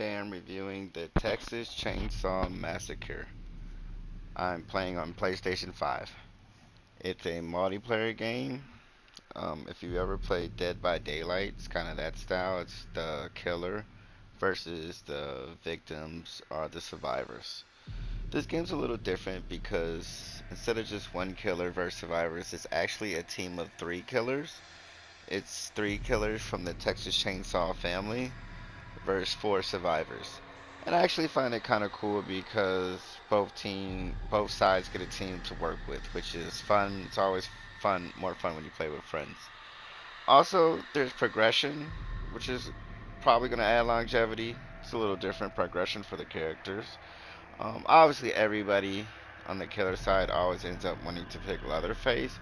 Today I'm reviewing the Texas Chainsaw Massacre. I'm playing on PlayStation 5. It's a multiplayer game. If you ever played Dead by Daylight, it's kind of that style. It's the killer versus the victims or the survivors. This game's a little different because instead of just one killer versus survivors, it's actually a team of three killers. It's three killers from the Texas Chainsaw family versus four survivors. And I actually find it kind of cool because both sides get a team to work with, which is fun. It's always fun, more fun when you play with friends. Also, there's progression, which is probably going to add longevity. It's a little different progression for the characters. Obviously, everybody on the killer side always ends up wanting to pick Leatherface.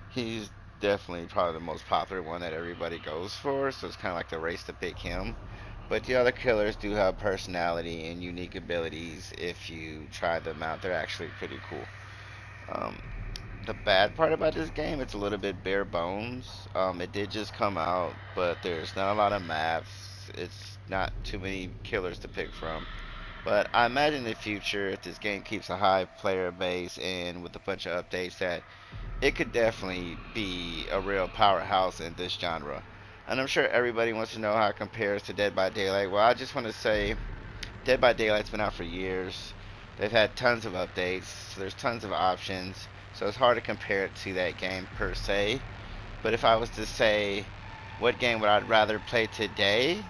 He's definitely probably the most popular one that everybody goes for, so it's kind of like the race to pick him. But the other killers do have personality and unique abilities. If you try them out, they're actually pretty cool. Um, the bad part about this game, it's a little bit bare bones. It did just come out, but there's not a lot of maps. It's not too many killers to pick from. But I imagine in the future, if this game keeps a high player base and with a bunch of updates, that it could definitely be a real powerhouse in this genre. And I'm sure everybody wants to know how it compares to Dead by Daylight. Well, I just want to say Dead by Daylight's been out for years. They've had tons of updates, so there's tons of options. So it's hard to compare it to that game per se. But if I was to say what game would I rather play today,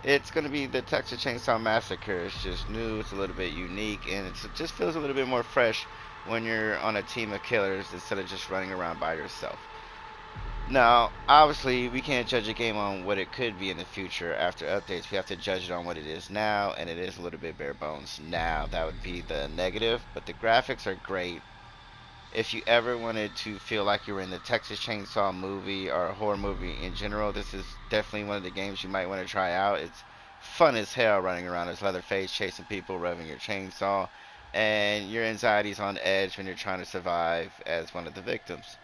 it's going to be the Texas Chainsaw Massacre. It's just new, it's a little bit unique, and it just feels a little bit more fresh when you're on a team of killers instead of just running around by yourself. Now, obviously, we can't judge a game on what it could be in the future after updates. We have to judge it on what it is now, and it is a little bit bare bones now. That would be the negative, but the graphics are great. If you ever wanted to feel like you were in the Texas Chainsaw movie or a horror movie in general, this is definitely one of the games you might want to try out. It's fun as hell running around as Leatherface, chasing people, revving your chainsaw, and your anxiety's on edge when you're trying to survive as one of the victims.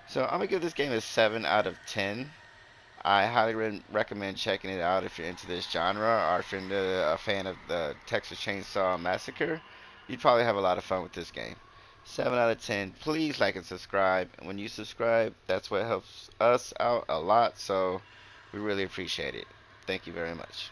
So I'm gonna give this game a 7 out of 10. I highly recommend checking it out if you're into this genre or if you're a fan of the Texas Chainsaw Massacre. You'd probably have a lot of fun with this game. 7 out of 10. Please like and subscribe. And when you subscribe, that's what helps us out a lot. So we really appreciate it. Thank you very much.